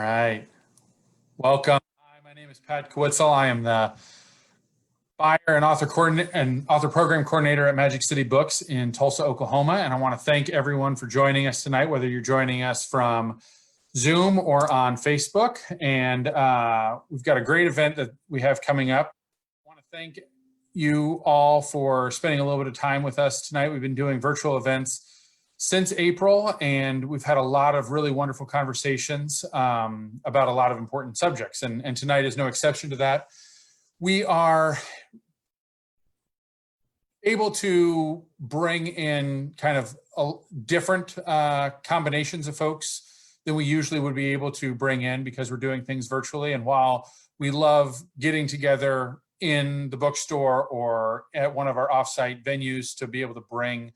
All right. Welcome. Hi, my name is Pat Kwitzel. I am the buyer and author program coordinator at Magic City Books in Tulsa, Oklahoma. And I want to thank everyone for joining us tonight, whether you're joining us from Zoom or on Facebook. And we've got a great event that we have coming up. I want to thank you all for spending a little bit of time with us tonight. We've been doing virtual events since April, and we've had a lot of really wonderful conversations about a lot of important subjects, and tonight is no exception to that. We are able to bring in kind of different combinations of folks than we usually would be able to bring in because we're doing things virtually. And while we love getting together in the bookstore or at one of our offsite venues to be able to bring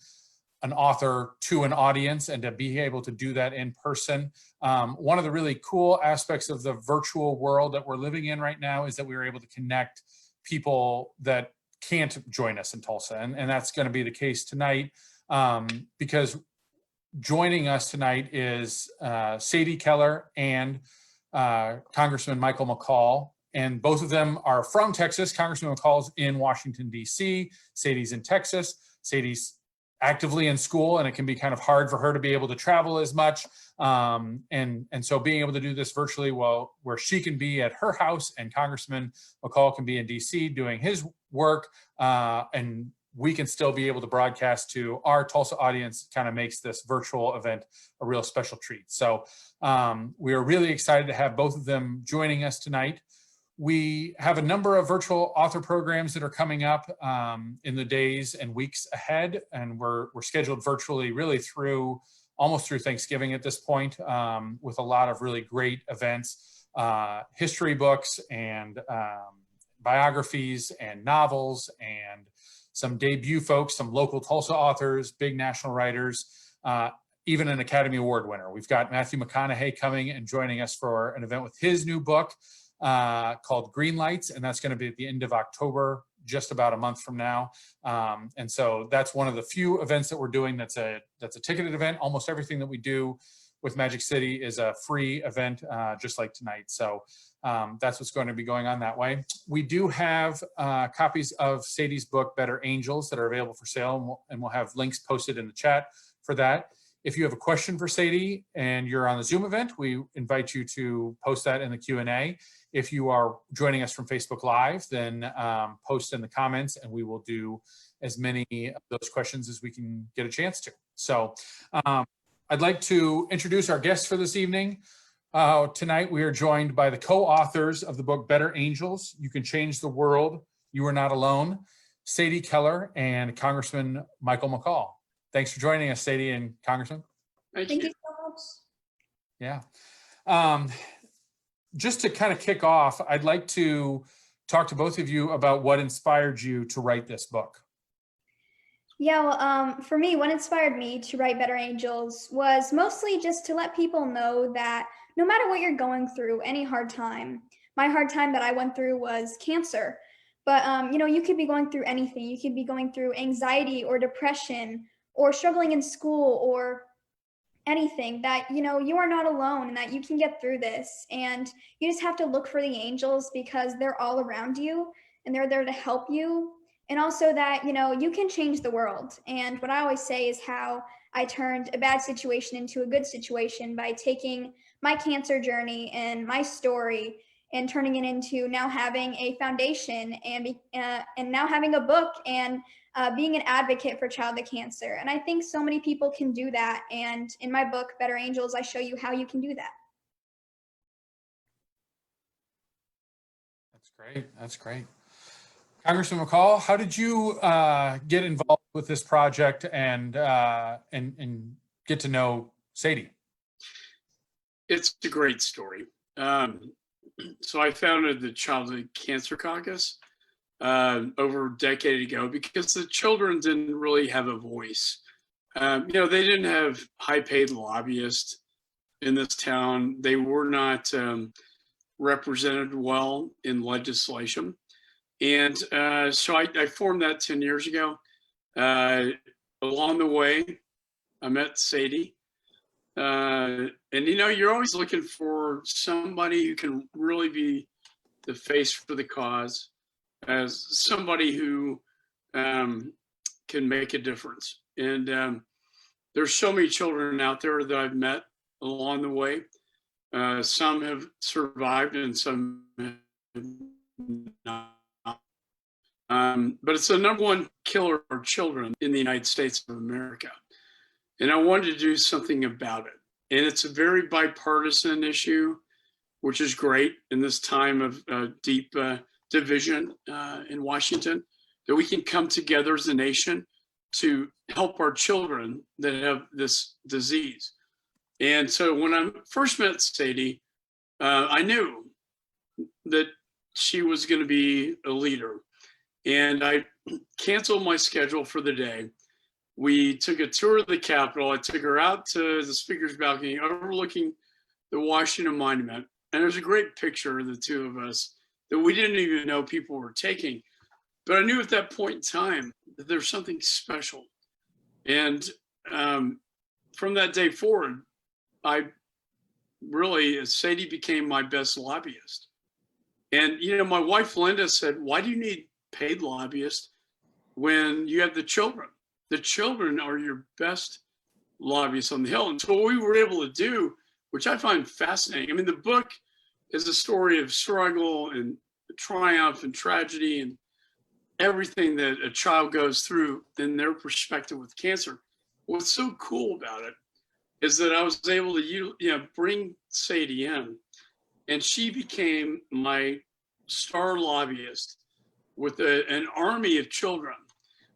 an author to an audience and to be able to do that in person. One of the really cool aspects of the virtual world that we're living in right now is that we were able to connect people that can't join us in Tulsa. And that's going to be the case tonight because joining us tonight is Sadie Keller and Congressman Michael McCaul. And both of them are from Texas. Congressman McCaul's in Washington, D.C. Sadie's in Texas. Sadie's actively in school, and it can be kind of hard for her to be able to travel as much. And so being able to do this virtually, well, where she can be at her house and Congressman McCaul can be in DC doing his work, and we can still be able to broadcast to our Tulsa audience, kind of makes this virtual event a real special treat. So we are really excited to have both of them joining us tonight. We have a number of virtual author programs that are coming up in the days and weeks ahead, and we're scheduled virtually really almost through Thanksgiving at this point, with a lot of really great events, history books and biographies and novels and some debut folks, some local Tulsa authors, big national writers, even an Academy Award winner. We've got Matthew Mcconaughey coming and joining us for an event with his new book, called Green Lights, and that's going to be at the end of October, just about a month from now. And so that's one of the few events that we're doing that's a ticketed event. Almost everything that we do with Magic City is a free event, just like tonight. So that's what's going to be going on that way. We do have copies of Sadie's book, Better Angels, that are available for sale, and we'll have links posted in the chat for that. If you have a question for Sadie and you're on the Zoom event, we invite you to post that in the Q&A. If you are joining us from Facebook Live, then post in the comments and we will do as many of those questions as we can get a chance to. So I'd like to introduce our guests for this evening. Tonight we are joined by the co-authors of the book, Better Angels, You Can Change the World, You Are Not Alone, Sadie Keller and Congressman Michael McCaul. Thanks for joining us, Sadie and Congressman. Thank you so much. Yeah. Just to kind of kick off, I'd like to talk to both of you about what inspired you to write this book. Yeah, well, for me, what inspired me to write Better Angels was mostly just to let people know that no matter what you're going through, any hard time, my hard time that I went through was cancer. But, you could be going through anything. You could be going through anxiety or depression or struggling in school or anything, that you are not alone and that you can get through this, and you just have to look for the angels because they're all around you and they're there to help you, and also that you can change the world. And what I always say is how I turned a bad situation into a good situation by taking my cancer journey and my story and turning it into now having a foundation and now having a book and being an advocate for childhood cancer. And I think so many people can do that. And in my book, Better Angels, I show you how you can do that. That's great. That's great. Congressman McCaul, how did you get involved with this project and get to know Sadie? It's a great story. So I founded the Childhood Cancer Caucus over a decade ago because the children didn't really have a voice. They didn't have high-paid lobbyists in this town. They were not represented well in legislation. And so I formed that 10 years ago. Along the way, I met Sadie, and And you're always looking for somebody who can really be the face for the cause, as somebody who can make a difference. And there's so many children out there that I've met along the way. Some have survived and some have not. But it's the number one killer of children in the United States of America. And I wanted to do something about it. And it's a very bipartisan issue, which is great in this time of deep division in Washington, that we can come together as a nation to help our children that have this disease. And so when I first met Sadie, I knew that she was going to be a leader. And I canceled my schedule for the day. We took a tour of the Capitol. I took her out to the speaker's balcony overlooking the Washington Monument. And there's a great picture of the two of us that we didn't even know people were taking. But I knew at that point in time that there's something special. And from that day forward, Sadie became my best lobbyist. And, my wife, Linda, said, why do you need paid lobbyists when you have the children? The children are your best lobbyists on the Hill. And so what we were able to do, which I find fascinating, I mean, the book is a story of struggle and triumph and tragedy and everything that a child goes through in their perspective with cancer. What's so cool about it is that I was able to bring Sadie in, and she became my star lobbyist with an army of children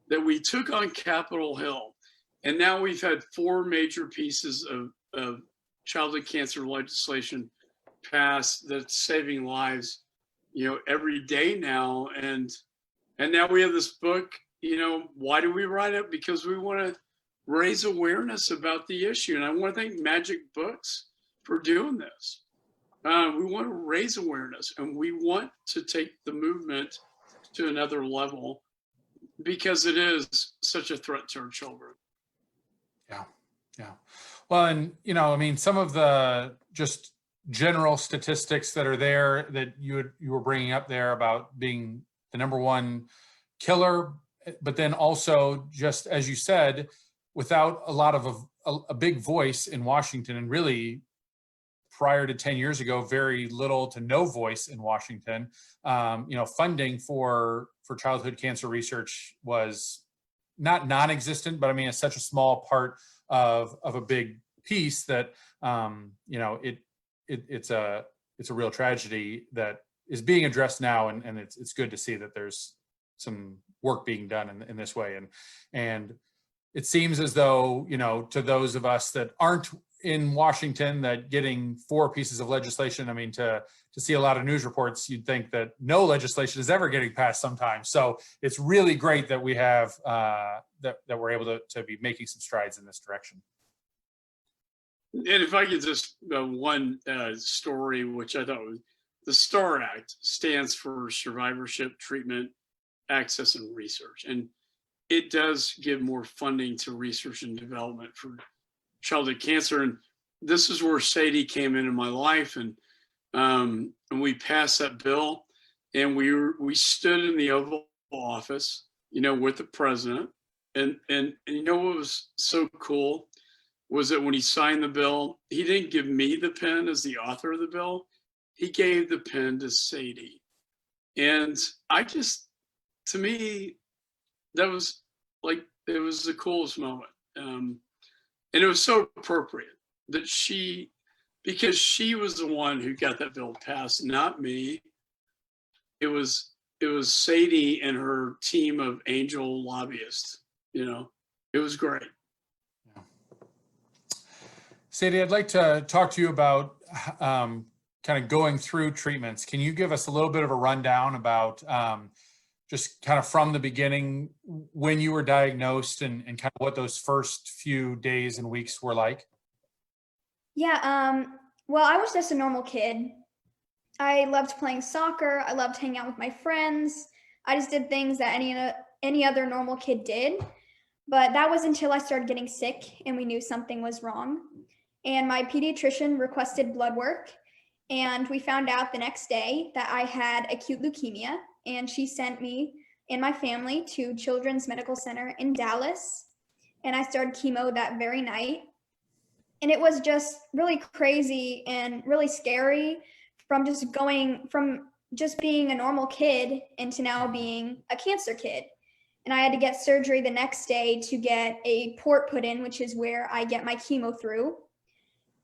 that we took on Capitol Hill. And now we've had 4 major pieces of childhood cancer legislation passed that's saving lives, every day now. And now we have this book. Why do we write it? Because we want to raise awareness about the issue. And I want to thank Magic Books for doing this. We want to raise awareness, and we want to take the movement to another level, because it is such a threat to our children. Yeah. Well, and, some of the just general statistics that are there that you were bringing up there about being the number one killer, but then also, just as you said, without a lot of a big voice in Washington, and really prior to 10 years ago, very little to no voice in Washington. Funding for childhood cancer research was not non-existent, but I mean, it's such a small part of a big piece that, it's a real tragedy that is being addressed now. And it's good to see that there's some work being done in this way. And it seems as though, to those of us that aren't in Washington, that getting 4 pieces of legislation, I mean, to see a lot of news reports, you'd think that no legislation is ever getting passed sometimes. So it's really great that we have, that we're able to be making some strides in this direction. And if I could just, one story, which I thought was, the STAR Act stands for Survivorship, Treatment, Access, and Research. And it does give more funding to research and development for childhood cancer. And this is where Sadie came into my life, and we passed that bill, and we stood in the Oval Office, with the president. And what was so cool was that when he signed the bill, he didn't give me the pen as the author of the bill. He gave the pen to Sadie. And to me, that was it was the coolest moment. And it was so appropriate that because she was the one who got that bill passed, not me. It was Sadie and her team of angel lobbyists. It was great. Yeah. Sadie, I'd like to talk to you about kind of going through treatments. Can you give us a little bit of a rundown about just kind of from the beginning, when you were diagnosed, and kind of what those first few days and weeks were like? Yeah, well, I was just a normal kid. I loved playing soccer. I loved hanging out with my friends. I just did things that any other normal kid did. But that was until I started getting sick and we knew something was wrong. and my pediatrician requested blood work. And we found out the next day that I had acute leukemia, and she sent me and my family to Children's Medical Center in Dallas. And I started chemo that very night. And it was just really crazy and really scary from just being a normal kid into now being a cancer kid. And I had to get surgery the next day to get a port put in, which is where I get my chemo through.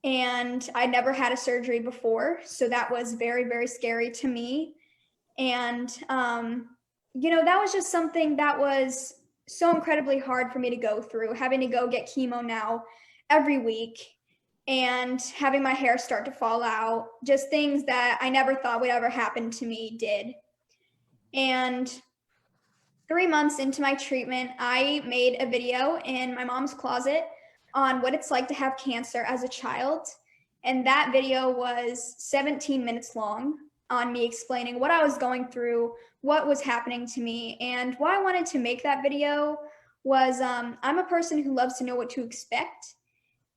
And I never had a surgery before, so that was very, very scary to me. And, that was just something that was so incredibly hard for me to go through, having to go get chemo now every week and having my hair start to fall out, just things that I never thought would ever happen to me did. And 3 months into my treatment, I made a video in my mom's closet on what it's like to have cancer as a child. And that video was 17 minutes long on me explaining what I was going through, what was happening to me. And why I wanted to make that video was I'm a person who loves to know what to expect.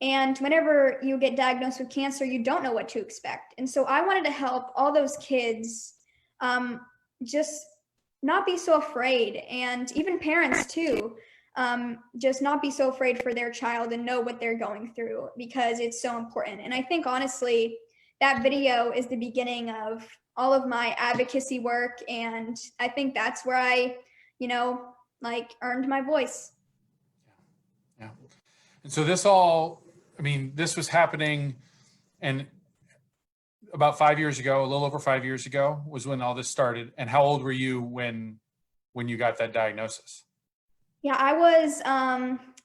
And whenever you get diagnosed with cancer, you don't know what to expect. And so I wanted to help all those kids just not be so afraid, and even parents too, just not be so afraid for their child and know what they're going through, because it's so important. And I think honestly, that video is the beginning of all of my advocacy work. And I think that's where I, earned my voice. Yeah. And so this was happening, and about 5 years ago, a little over 5 years ago was when all this started. And how old were you when you got that diagnosis? Yeah, I was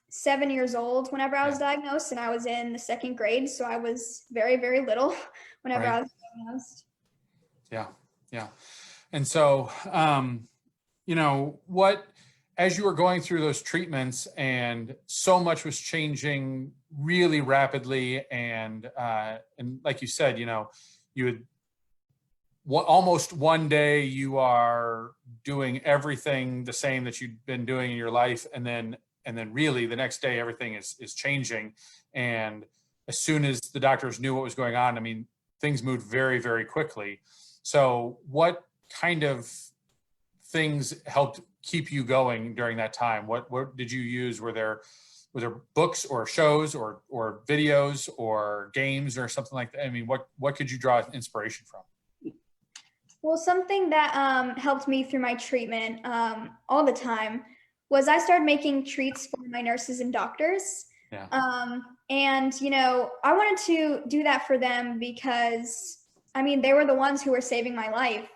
7 years old whenever I was diagnosed, and I was in the second grade. So I was very, very little whenever I was diagnosed. Yeah. And so, as you were going through those treatments and so much was changing really rapidly, and like you said, you would almost one day you are doing everything the same that you'd been doing in your life, and then really the next day everything is changing. And as soon as the doctors knew what was going on, things moved very, very quickly. So what kind of things helped keep you going during that time? What did you use? Were there books or shows or videos or games or something like that? What could you draw inspiration from? Well, something that helped me through my treatment all the time was I started making treats for my nurses and doctors. Yeah. And, I wanted to do that for them because, they were the ones who were saving my life.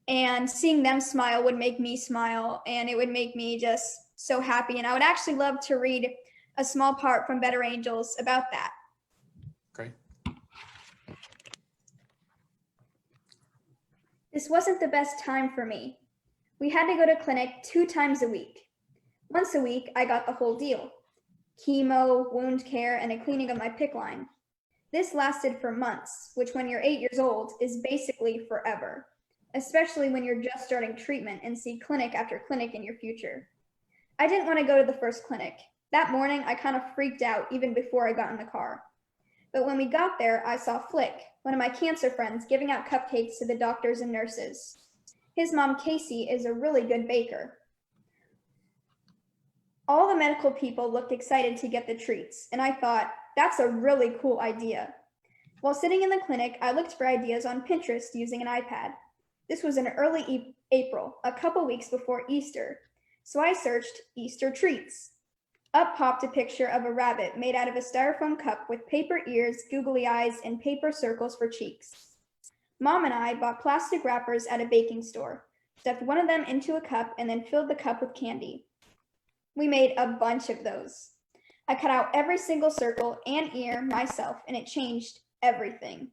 And seeing them smile would make me smile, and it would make me just so happy. And I would actually love to read a small part from Better Angels about that. Great. This wasn't the best time for me. We had to go to clinic 2 times a week. Once a week, I got the whole deal: chemo, wound care, and a cleaning of my PICC line. This lasted for months, which when you're 8 years old is basically forever, especially when you're just starting treatment and see clinic after clinic in your future. I didn't want to go to the first clinic. That morning, I kind of freaked out even before I got in the car. But when we got there, I saw Flick, one of my cancer friends, giving out cupcakes to the doctors and nurses. His mom, Casey, is a really good baker. All the medical people looked excited to get the treats, and I thought, that's a really cool idea. While sitting in the clinic, I looked for ideas on Pinterest using an iPad. This was in early April, a couple weeks before Easter, so I searched Easter treats. Up popped a picture of a rabbit made out of a styrofoam cup with paper ears, googly eyes, and paper circles for cheeks. Mom and I bought plastic wrappers at a baking store, stuffed one of them into a cup, and then filled the cup with candy. We made a bunch of those. I cut out every single circle and ear myself, and it changed everything.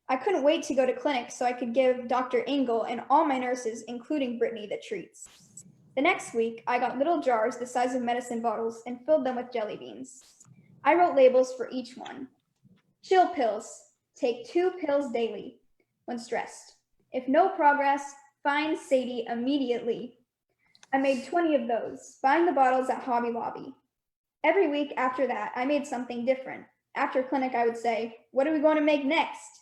I couldn't wait to go to clinic so I could give Dr. Engel and all my nurses, including Brittany, the treats. The next week, I got little jars the size of medicine bottles and filled them with jelly beans. I wrote labels for each one. Chill pills. Take 2 pills daily when stressed. If no progress, find Sadie immediately. I made 20 of those, buying the bottles at Hobby Lobby. Every week after that, I made something different. After clinic, I would say, "What are we going to make next?"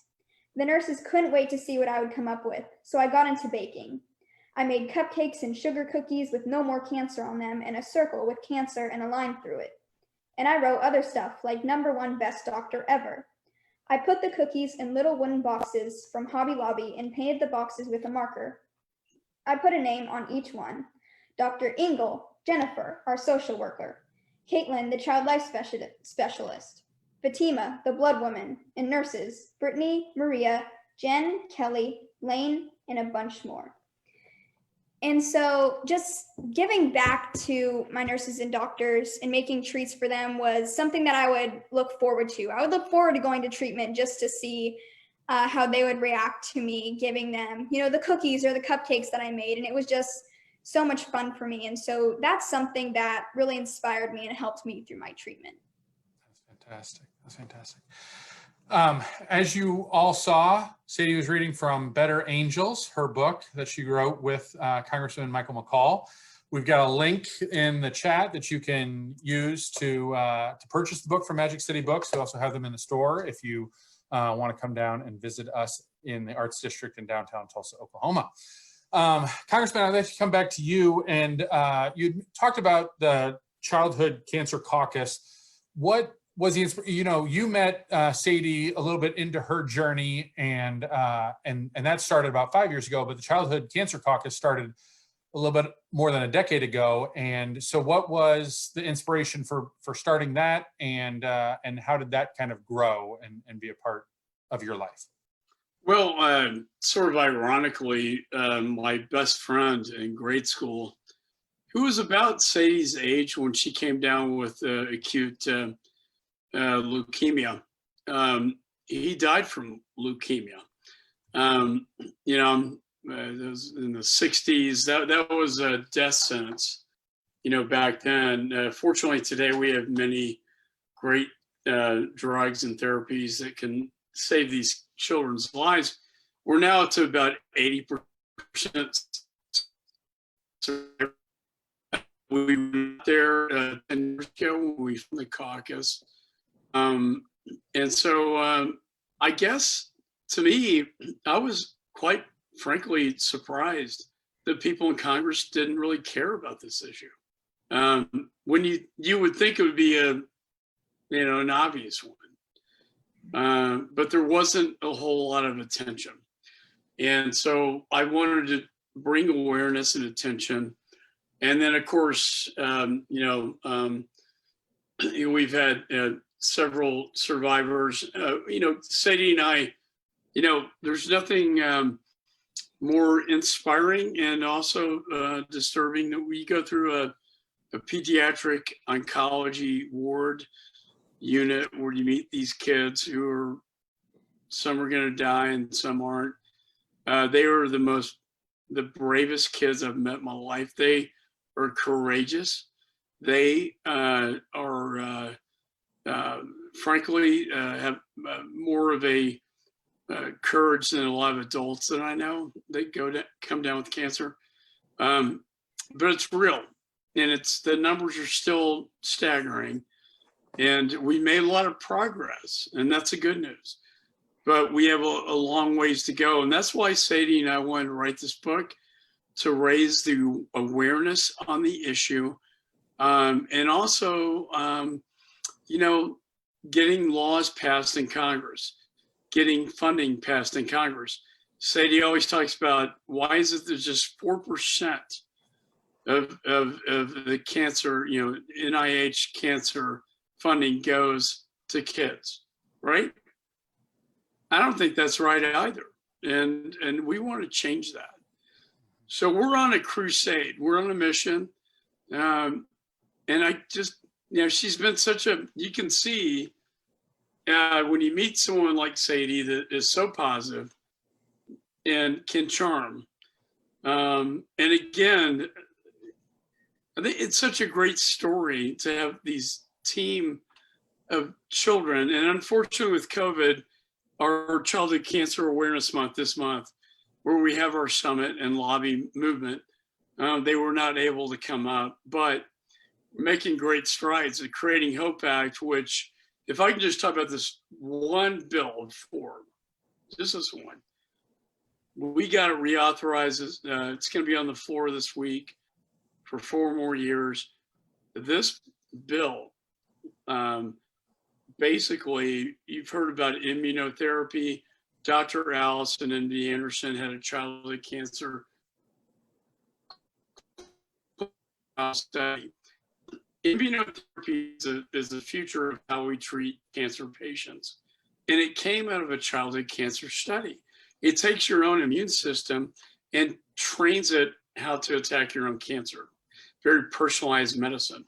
The nurses couldn't wait to see what I would come up with, so I got into baking. I made cupcakes and sugar cookies with no more cancer on them and a circle with cancer and a line through it. And I wrote other stuff like #1 best doctor ever. I put the cookies in little wooden boxes from Hobby Lobby and painted the boxes with a marker. I put a name on each one. Dr. Engel, Jennifer, our social worker, Caitlin, the child life specialist, Fatima, the blood woman, and nurses, Brittany, Maria, Jen, Kelly, Lane, and a bunch more. And so just giving back to my nurses and doctors and making treats for them was something that I would look forward to. I would look forward to going to treatment just to see how they would react to me giving them, the cookies or the cupcakes that I made. And it was just so much fun for me. And so that's something that really inspired me and helped me through my treatment. That's fantastic. That's fantastic. As you all saw, Sadie was reading from Better Angels, her book that she wrote with Congressman Michael McCall. We've got a link in the chat that you can use to purchase the book from Magic City Books. We also have them in the store if you want to come down and visit us in the Arts District in downtown Tulsa, Oklahoma. Congressman, I'd like to come back to you. And you talked about the Childhood Cancer Caucus. What was the, you met Sadie a little bit into her journey, and that started about 5 years ago, but the Childhood Cancer Caucus started a little bit more than a decade ago. And so what was the inspiration for starting that, and how did that kind of grow and be a part of your life? Well, sort of ironically, my best friend in grade school, who was about Sadie's age when she came down with acute leukemia, he died from leukemia. It was in the 60s. That was a death sentence, back then. Fortunately, today we have many great drugs and therapies that can save these children's lives. We're now to about 80%. We were there 10 years ago when we formed the caucus. And so I guess, to me, I was quite frankly surprised that people in Congress didn't really care about this issue. When you would think it would be an obvious one. But there wasn't a whole lot of attention. And so I wanted to bring awareness and attention. And then, of course, we've had several survivors. Sadie and I, there's nothing more inspiring and also disturbing that we go through a pediatric oncology ward unit where you meet these kids who some are going to die and some aren't. They are the bravest kids I've met in my life. They are courageous. They frankly have more of a courage than a lot of adults that I know that come down with cancer. But it's real, and the numbers are still staggering. And we made a lot of progress, and that's the good news. But we have a long ways to go. And that's why Sadie and I wanted to write this book, to raise the awareness on the issue. And also, getting laws passed in Congress, getting funding passed in Congress. Sadie always talks about, why is it there's just 4% of the cancer, NIH cancer funding goes to kids, right? I don't think that's right either. And we want to change that. So we're on a crusade. We're on a mission. And I just, she's been you can see when you meet someone like Sadie that is so positive and can charm. And again, I think it's such a great story to have these team of children. And unfortunately with COVID, our Childhood Cancer Awareness Month this month, where we have our summit and lobby movement, they were not able to come up, but we're making great strides. The Creating Hope Act, which if I can just talk about this one bill of 4, just this one. We got to reauthorize this. It's going to be on the floor this week for 4 more years. This bill, basically, you've heard about immunotherapy. Dr. Allison and MD Anderson had a childhood cancer study. Immunotherapy is the future of how we treat cancer patients. And it came out of a childhood cancer study. It takes your own immune system and trains it how to attack your own cancer. Very personalized medicine.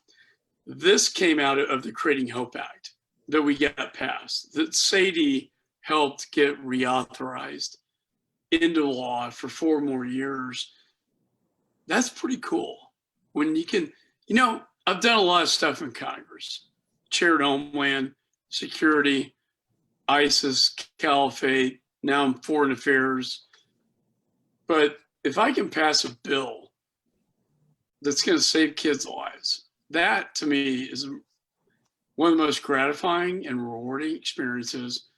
This came out of the Creating Hope Act that we got passed, that Sadie helped get reauthorized into law for 4 more years. That's pretty cool. When you can, I've done a lot of stuff in Congress, chaired Homeland Security, ISIS, Caliphate, now I'm Foreign Affairs. But if I can pass a bill that's going to save kids' lives, that to me is one of the most gratifying and rewarding experiences.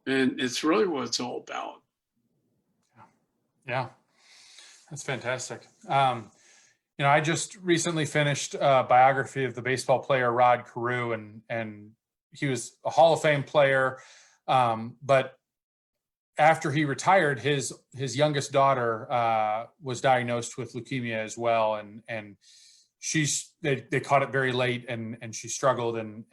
And it's really what it's all about. Yeah, that's fantastic. I just recently finished a biography of the baseball player Rod Carew, and he was a Hall of Fame player. But after he retired, his youngest daughter was diagnosed with leukemia as well, and they caught it very late, and she struggled and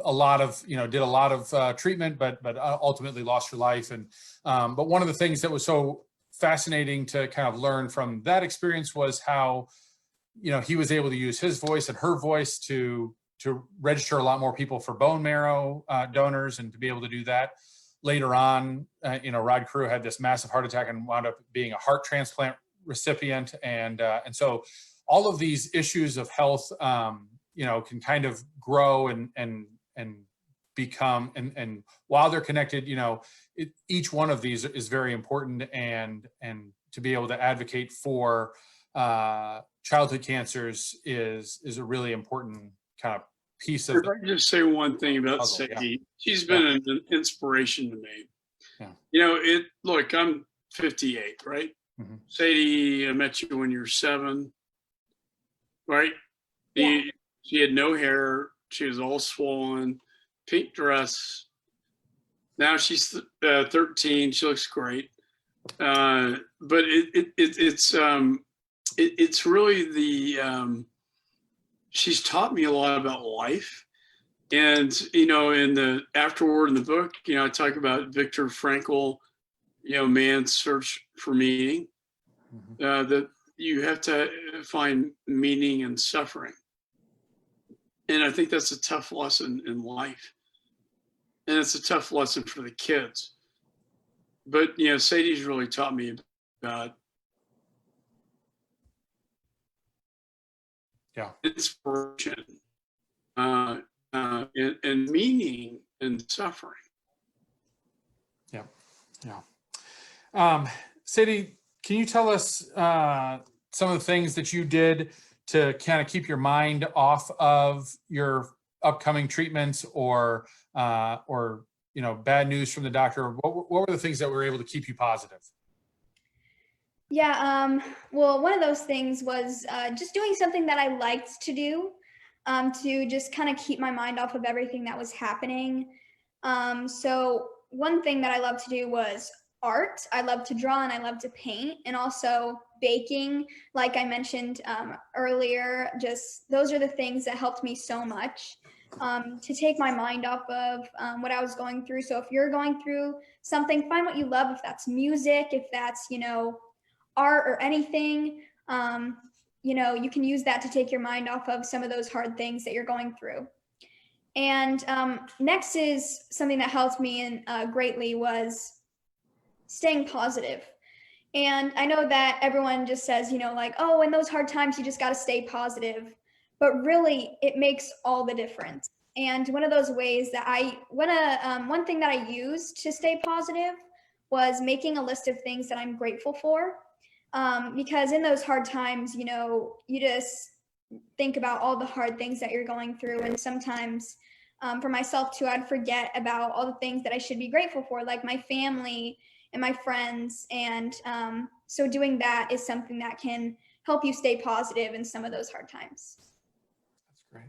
a lot of did a lot of treatment, but ultimately lost her life. And but one of the things that was so fascinating to kind of learn from that experience was how he was able to use his voice and her voice to register a lot more people for bone marrow donors, and to be able to do that. Later on, Rod Carew had this massive heart attack and wound up being a heart transplant recipient, and so all of these issues of health can kind of grow and become, and while they're connected, each one of these is very important, and to be able to advocate for childhood cancers is a really important kind of piece of If I can just say one thing about puzzle. Sadie, Yeah. she's been an inspiration to me. Yeah. Look, I'm 58, right? Mm-hmm. Sadie, I met you when you were 7, right? Yeah. She had no hair. She was all swollen, pink dress. Now she's 13. She looks great. But it's really she's taught me a lot about life. And, in the afterword in the book, I talk about Viktor Frankl, man's search for meaning, that you have to find meaning in suffering. And I think that's a tough lesson in life. And it's a tough lesson for the kids. But, Sadie's really taught me about inspiration and meaning in suffering. Yeah. Sadie, can you tell us some of the things that you did to kind of keep your mind off of your upcoming treatments, or bad news from the doctor? What were the things that were able to keep you positive? Yeah, well, one of those things was just doing something that I liked to do, to just kind of keep my mind off of everything that was happening. So one thing that I love to do was art. I love to draw and I love to paint, and also baking, like I mentioned earlier. Just those are the things that helped me so much to take my mind off of what I was going through. So if you're going through something, find what you love, if that's music, if that's, art or anything, you can use that to take your mind off of some of those hard things that you're going through. And next is something that helped me greatly was staying positive. And I know that everyone just says, oh, in those hard times, you just got to stay positive. But really, it makes all the difference. And one of those ways that one thing that I used to stay positive was making a list of things that I'm grateful for. Because in those hard times, you just think about all the hard things that you're going through. And sometimes For myself too, I'd forget about all the things that I should be grateful for, like my family and my friends. And so doing that is something that can help you stay positive in some of those hard times. That's great.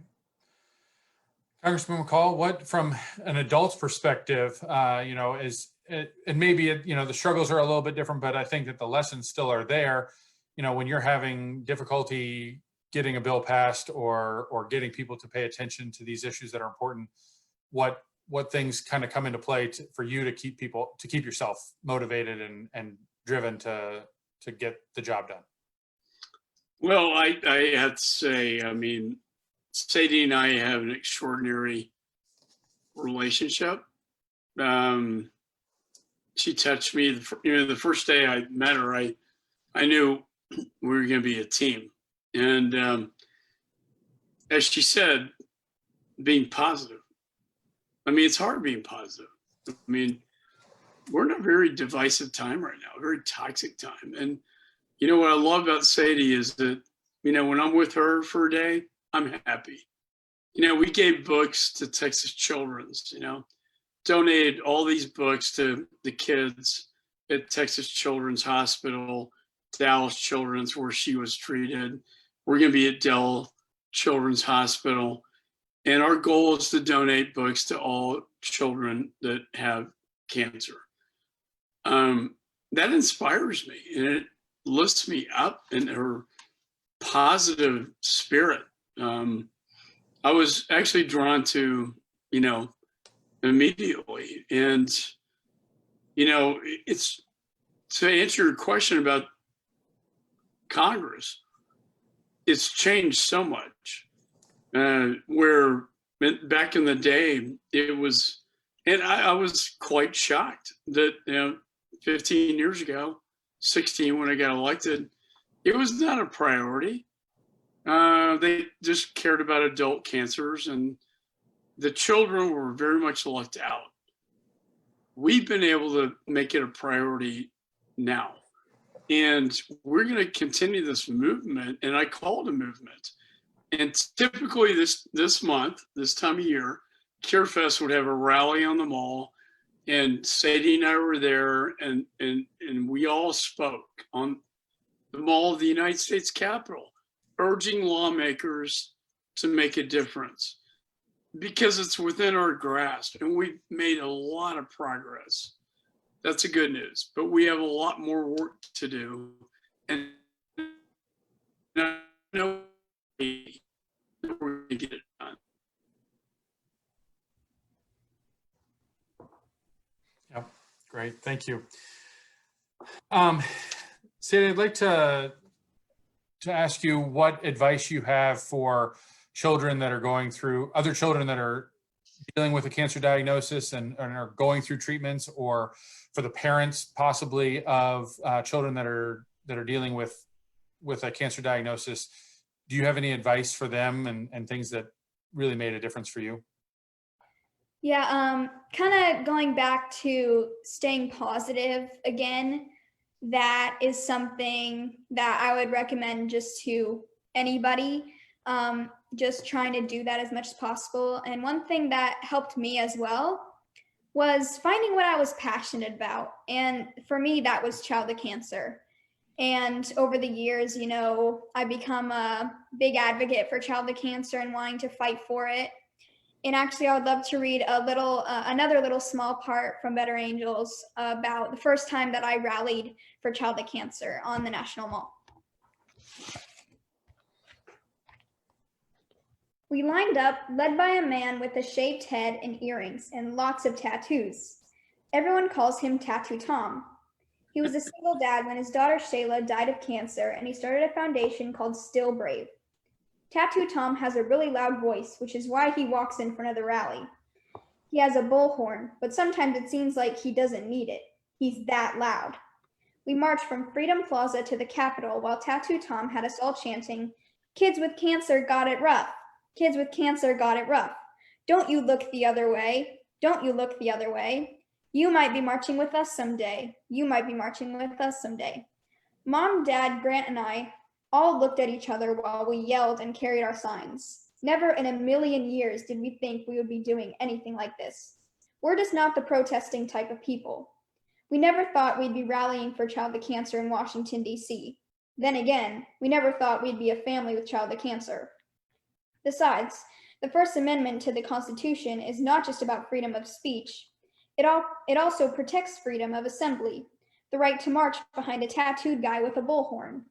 Congressman McCall, what, from an adult's perspective, and maybe the struggles are a little bit different, but I think that the lessons still are there. When you're having difficulty getting a bill passed or getting people to pay attention to these issues that are important, what things kind of come into play for you to keep yourself motivated and driven to get the job done? Well, I have to say, I mean, Sadie and I have an extraordinary relationship. She touched me, the first day I met her, I knew we were going to be a team. And as she said, being positive. I mean, it's hard being positive. I mean, we're in a very divisive time right now, a very toxic time. And what I love about Sadie is that, when I'm with her for a day, I'm happy. We gave books to Texas Children's, donated all these books to the kids at Texas Children's Hospital, Dallas Children's, where she was treated. We're going to be at Dell Children's Hospital. And our goal is to donate books to all children that have cancer. That inspires me, and it lifts me up in her positive spirit. I was actually drawn to, immediately. And, it's to answer your question about Congress, it's changed so much. Where back in the day, it was, and I was quite shocked that, 15 years ago, 16 when I got elected, it was not a priority. They just cared about adult cancers, and the children were very much left out. We've been able to make it a priority now. And we're going to continue this movement, and I call it a movement. And typically this month, this time of year, CareFest would have a rally on the mall, and Sadie and I were there, and we all spoke on the Mall of the United States Capitol, urging lawmakers to make a difference because it's within our grasp, and we've made a lot of progress. That's the good news, but we have a lot more work to do, and I know we're going to get it done. Yep, great, thank you. Sadie, I'd like to ask you what advice you have for children that are other children that are dealing with a cancer diagnosis and are going through treatments, or for the parents possibly of children that are dealing with a cancer diagnosis. Do you have any advice for them and things that really made a difference for you? Yeah, kind of going back to staying positive again, that is something that I would recommend just to anybody, just trying to do that as much as possible. And one thing that helped me as well was finding what I was passionate about. And for me, that was childhood cancer. And over the years, I've become a big advocate for childhood cancer and wanting to fight for it. And actually, I would love to read another little small part from Better Angels about the first time that I rallied for childhood cancer on the National Mall. We lined up, led by a man with a shaved head and earrings and lots of tattoos. Everyone calls him Tattoo Tom. He was a single dad when his daughter Shayla died of cancer, and he started a foundation called Still Brave. Tattoo Tom has a really loud voice, which is why he walks in front of the rally. He has a bullhorn, but sometimes it seems like he doesn't need it. He's that loud. We marched from Freedom Plaza to the Capitol while Tattoo Tom had us all chanting, "Kids with cancer got it rough. Kids with cancer got it rough. Don't you look the other way. Don't you look the other way. You might be marching with us someday. You might be marching with us someday." Mom, Dad, Grant, and I all looked at each other while we yelled and carried our signs. Never in a million years did we think we would be doing anything like this. We're just not the protesting type of people. We never thought we'd be rallying for childhood cancer in Washington, D.C. Then again, we never thought we'd be a family with childhood cancer. Besides, the First Amendment to the Constitution is not just about freedom of speech. It also protects freedom of assembly, the right to march behind a tattooed guy with a bullhorn.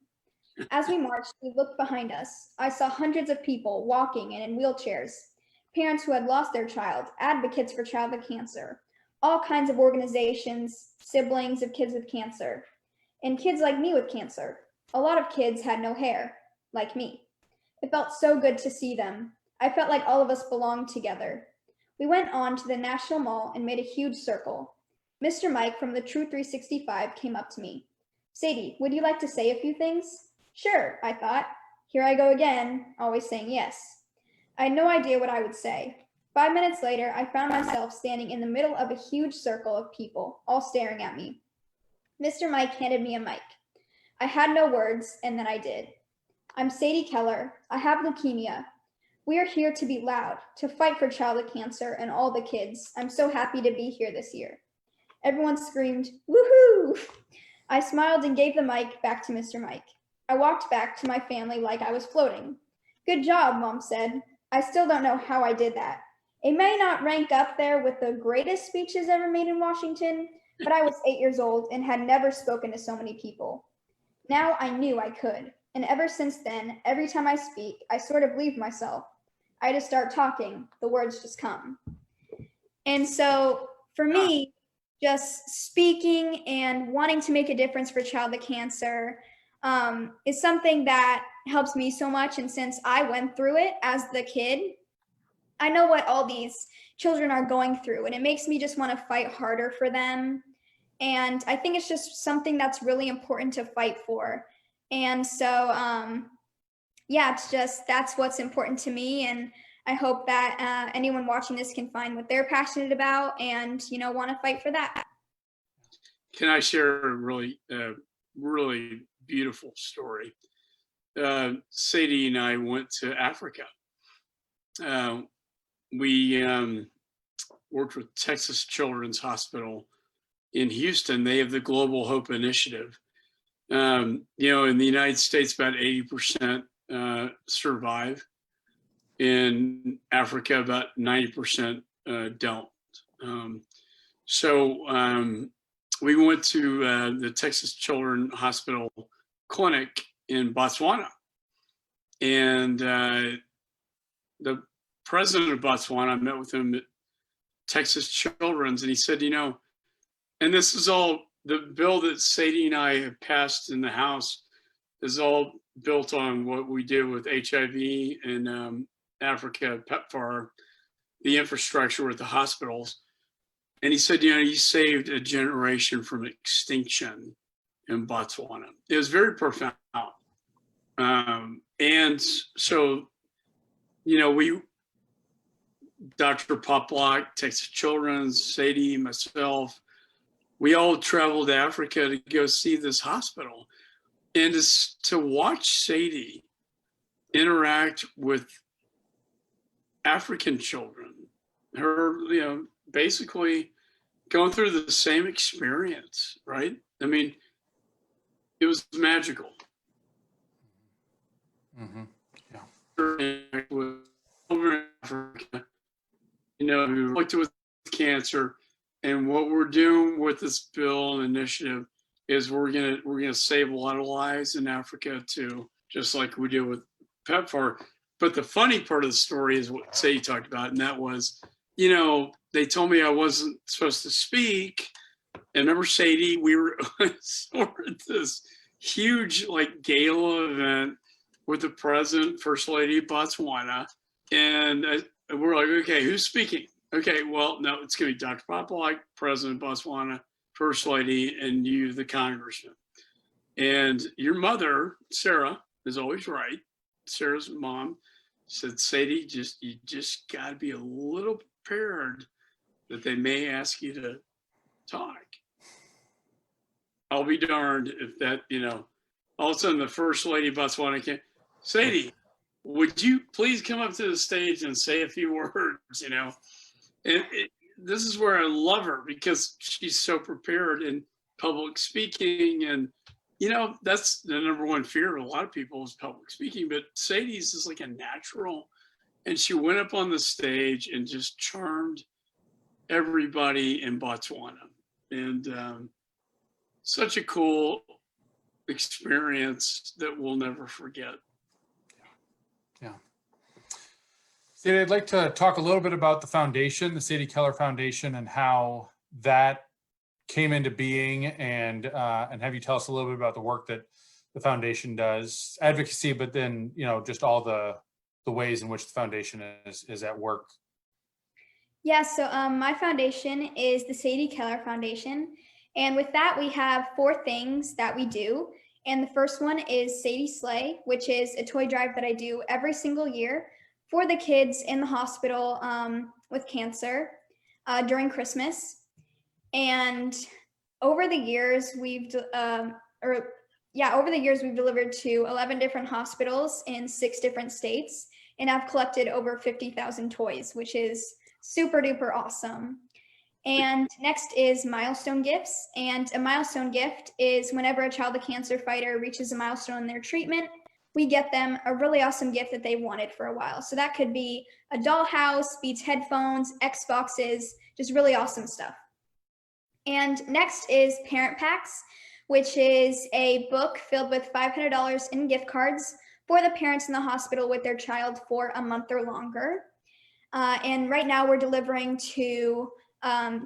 As we marched, we looked behind us. I saw hundreds of people walking and in wheelchairs, parents who had lost their child, advocates for childhood cancer, all kinds of organizations, siblings of kids with cancer, and kids like me with cancer. A lot of kids had no hair, like me. It felt so good to see them. I felt like all of us belonged together. We went on to the National Mall and made a huge circle. Mr. Mike from the True 365 came up to me. Sadie, would you like to say a few things? Sure, I thought. Here I go again, always saying yes. I had no idea what I would say. 5 minutes later, I found myself standing in the middle of a huge circle of people, all staring at me. Mr. Mike handed me a mic. I had no words, and then I did. I'm Sadie Keller. I have leukemia. We are here to be loud, to fight for childhood cancer and all the kids. I'm so happy to be here this year. Everyone screamed, woohoo! I smiled and gave the mic back to Mr. Mike. I walked back to my family like I was floating. Good job, Mom said. I still don't know how I did that. It may not rank up there with the greatest speeches ever made in Washington, but I was 8 years old and had never spoken to so many people. Now I knew I could. And ever since then, every time I speak, I sort of leave myself. I just start talking. The words just come. And so for me, just speaking and wanting to make a difference for childhood cancer is something that helps me so much. And since I went through it as the kid, I know what all these children are going through, and it makes me just want to fight harder for them. And I think it's just something that's really important to fight for. And so, yeah, it's just, that's what's important to me. And I hope that anyone watching this can find what they're passionate about and, you know, want to fight for that. Can I share a really beautiful story? Sadie and I went to Africa. We worked with Texas Children's Hospital in Houston. They have the Global Hope Initiative. You know, in the United States, about 80% survive. In Africa, about 90% don't. So we went to the Texas Children's Hospital clinic in Botswana. And the president of Botswana, I met with him at Texas Children's, and he said, you know, and this is all, the bill that Sadie and I have passed in the House is all built on what we did with HIV in Africa, PEPFAR, the infrastructure with the hospitals. And he said, you know, you saved a generation from extinction in Botswana. It was very profound. And so, you know, Dr. Poplock, Texas Children's, Sadie, myself, we all traveled to Africa to go see this hospital. And to watch Sadie interact with African children, her, you know, basically going through the same experience, right? I mean, it was magical. Mm-hmm. Yeah. With children in Africa, you know, who afflicted with cancer, and what we're doing with this bill and initiative is we're gonna save a lot of lives in Africa too, just like we did with PEPFAR. But the funny part of the story is what Sadie talked about, and that was, you know, they told me I wasn't supposed to speak. And remember, Sadie, we were sort of this huge like gala event with the president, first lady of Botswana, and we're like, okay, who's speaking? Okay, well, no, it's gonna be Dr. Poplock, president of Botswana, first lady, and you, the congressman. And your mother, Sarah, is always right. Sarah's mom said, Sadie, you just gotta be a little prepared that they may ask you to talk. I'll be darned if that, you know, all of a sudden the first lady of Botswana came, Sadie, would you please come up to the stage and say a few words, you know? And this is where I love her, because she's so prepared in public speaking. And, you know, that's the number one fear of a lot of people is public speaking, but Sadie's is like a natural. And she went up on the stage and just charmed everybody in Botswana. And such a cool experience that we'll never forget. Yeah. Sadie, I'd like to talk a little bit about the foundation, the Sadie Keller Foundation, and how that came into being, and have you tell us a little bit about the work that the foundation does, advocacy, but then, you know, just all the ways in which the foundation is at work. Yeah, so my foundation is the Sadie Keller Foundation. And with that, we have 4 things that we do. And the first one is Sadie Sleigh, which is a toy drive that I do every single year for the kids in the hospital with cancer during Christmas. And over the years, we've delivered to 11 different hospitals in 6 different states, and I've collected over 50,000 toys, which is super duper awesome. And next is Milestone Gifts. And a milestone gift is whenever a child of cancer fighter reaches a milestone in their treatment, we get them a really awesome gift that they wanted for a while. So that could be a dollhouse, Beats headphones, Xboxes, just really awesome stuff. And next is Parent Packs, which is a book filled with $500 in gift cards for the parents in the hospital with their child for a month or longer. And right now we're delivering to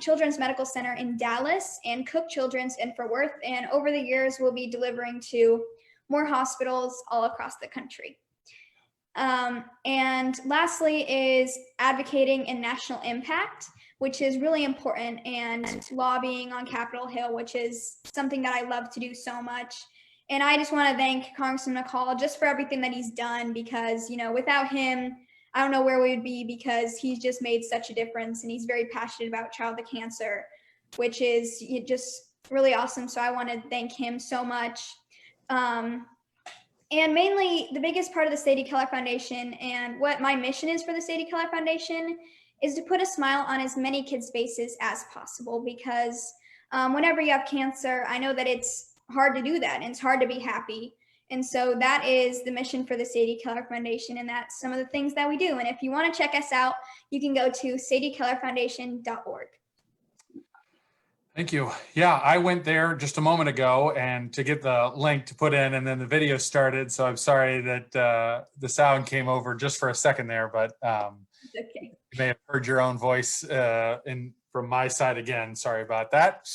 Children's Medical Center in Dallas and Cook Children's in Fort Worth. And over the years, we'll be delivering to more hospitals all across the country. And lastly is advocating in national impact, which is really important, and lobbying on Capitol Hill, which is something that I love to do so much. And I just want to thank Congressman McCall just for everything that he's done, because, you know, without him, I don't know where we would be, because he's just made such a difference, and he's very passionate about childhood cancer, which is just really awesome. So I want to thank him so much. And mainly the biggest part of the Sadie Keller Foundation and what my mission is for the Sadie Keller Foundation is to put a smile on as many kids' faces as possible, because whenever you have cancer, I know that it's hard to do that, and it's hard to be happy. And so that is the mission for the Sadie Keller Foundation, and that's some of the things that we do. And if you want to check us out, you can go to sadiekellerfoundation.org. Thank you. Yeah, I went there just a moment ago and to get the link to put in, and then the video started. So I'm sorry that the sound came over just for a second there, but Okay. you may have heard your own voice from my side again. Sorry about that.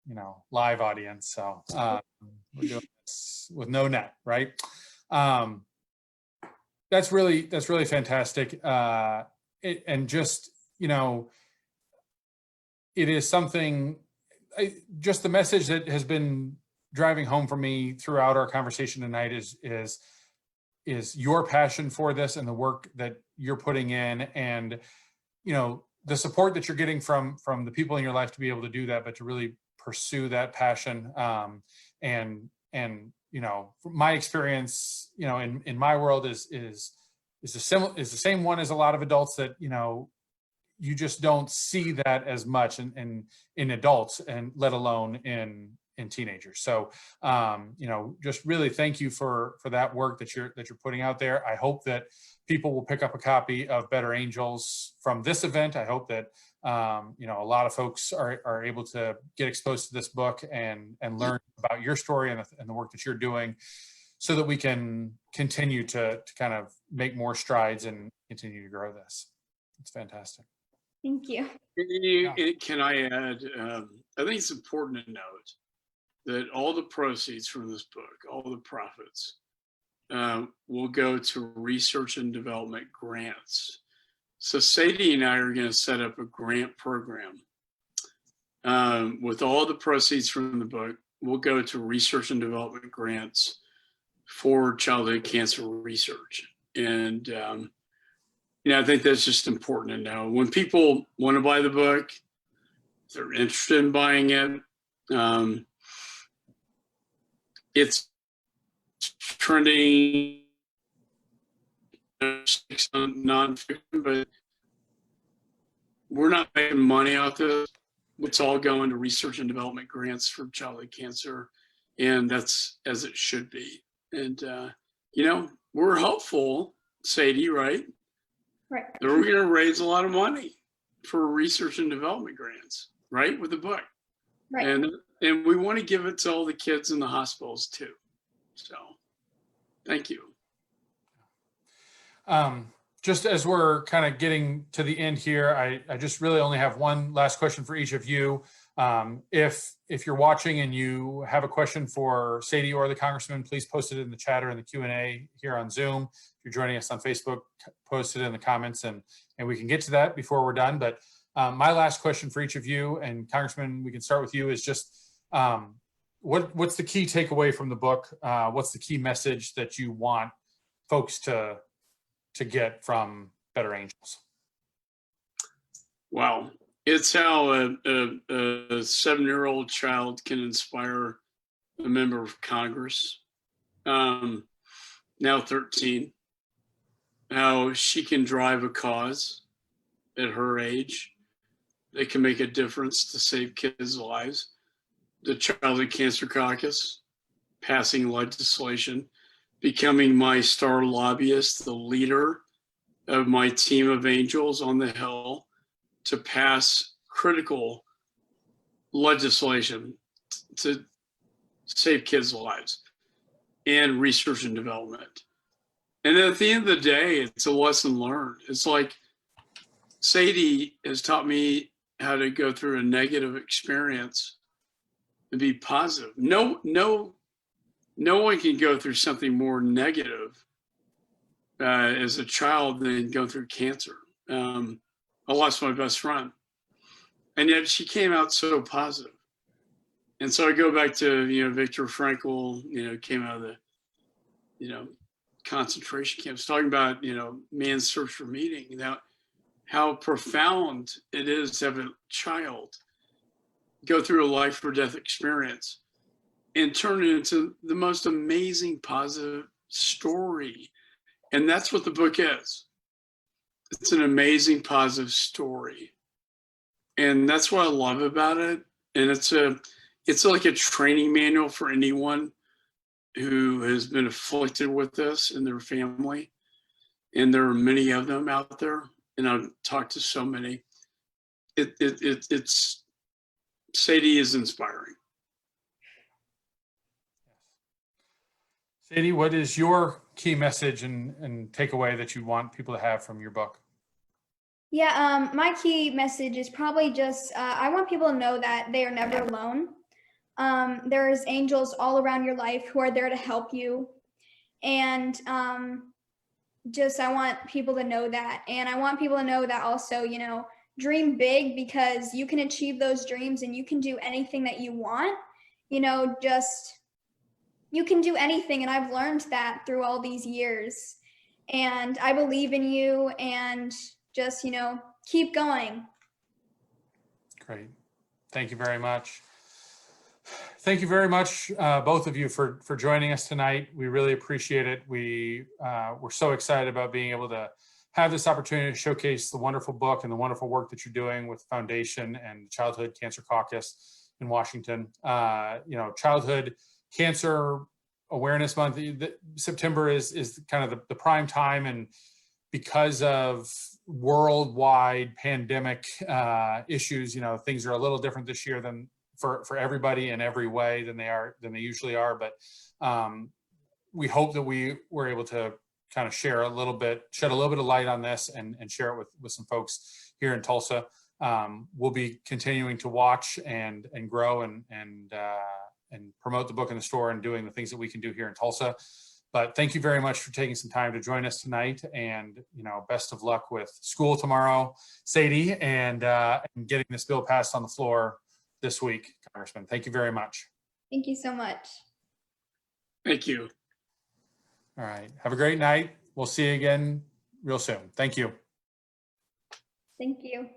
You know, live audience. So we're doing this with no net, right? That's really fantastic. And just, you know, it is something, just the message that has been driving home for me throughout our conversation tonight is your passion for this and the work that you're putting in, and, you know, the support that you're getting from the people in your life to be able to do that, but to really pursue that passion. And you know, my experience, you know, in my world is the same one as a lot of adults, that, you know, you just don't see that as much in adults, and let alone in teenagers. So, you know, just really thank you for that work that you're putting out there. I hope that people will pick up a copy of Better Angels from this event. I hope that, you know, a lot of folks are able to get exposed to this book and learn about your story and the work that you're doing, so that we can continue to kind of make more strides and continue to grow this. It's fantastic. Thank you. Can I add, I think it's important to note that all the proceeds from this book, all the profits, will go to research and development grants. So Sadie and I are going to set up a grant program. With all the proceeds from the book, we'll go to research and development grants for childhood cancer research. And you know, I think that's just important to know. When people want to buy the book, if they're interested in buying it, it's trending nonfiction, but we're not making money off this. It's all going to research and development grants for childhood cancer, and that's as it should be. And we're hopeful, Sadie, right? Right. That we're going to raise a lot of money for research and development grants, right, with the book. Right. And we want to give it to all the kids in the hospitals too. So, thank you. Just as we're kind of getting to the end here, I just really only have one last question for each of you. If you're watching and you have a question for Sadie or the Congressman, please post it in the chat or in the Q&A here on Zoom. If you're joining us on Facebook, post it in the comments and we can get to that before we're done. But my last question for each of you, and Congressman, we can start with you, is just what's the key takeaway from the book? What's the key message that you want folks to get from Better Angels? Wow. It's how a 7-year-old child can inspire a member of Congress, now 13, how she can drive a cause at her age that can make a difference to save kids' lives. The Childhood Cancer Caucus, passing legislation, becoming my star lobbyist, the leader of my team of angels on the Hill to pass critical legislation to save kids' lives and research and development. And at the end of the day, it's a lesson learned. It's like Sadie has taught me how to go through a negative experience and be positive. No one can go through something more negative as a child than go through cancer. I lost my best friend, and yet she came out so positive. And so I go back to Viktor Frankl, came out of the concentration camps, talking about man's search for meaning. How profound it is to have a child go through a life or death experience and turn it into the most amazing positive story. And that's what the book is. It's an amazing positive story. And that's what I love about it. And it's like a training manual for anyone who has been afflicted with this in their family. And there are many of them out there. And I've talked to so many. It's Sadie is inspiring. Sadie, what is your key message and takeaway that you want people to have from your book? Yeah, my key message is probably just I want people to know that they are never alone. There's angels all around your life who are there to help you. And just I want people to know that. And I want people to know that also, dream big, because you can achieve those dreams and you can do anything that you want. You can do anything. And I've learned that through all these years. And I believe in you, and just, keep going. Great. Thank you very much. Thank you very much, both of you, for joining us tonight. We really appreciate it. We're so excited about being able to have this opportunity to showcase the wonderful book and the wonderful work that you're doing with the Foundation and Childhood Cancer Caucus in Washington. Childhood Cancer Awareness Month, September is kind of the prime time, and because of worldwide pandemic issues, things are a little different this year than for everybody in every way than they usually are. But we hope that we were able to kind of shed a little bit of light on this and share it with some folks here in Tulsa. We'll be continuing to watch and grow and promote the book in the store and doing the things that we can do here in Tulsa. But thank you very much for taking some time to join us tonight, and best of luck with school tomorrow, Sadie, and getting this bill passed on the floor this week, Congressman. Thank you very much. Thank you so much. Thank you. All right. Have a great night. We'll see you again real soon. Thank you. Thank you.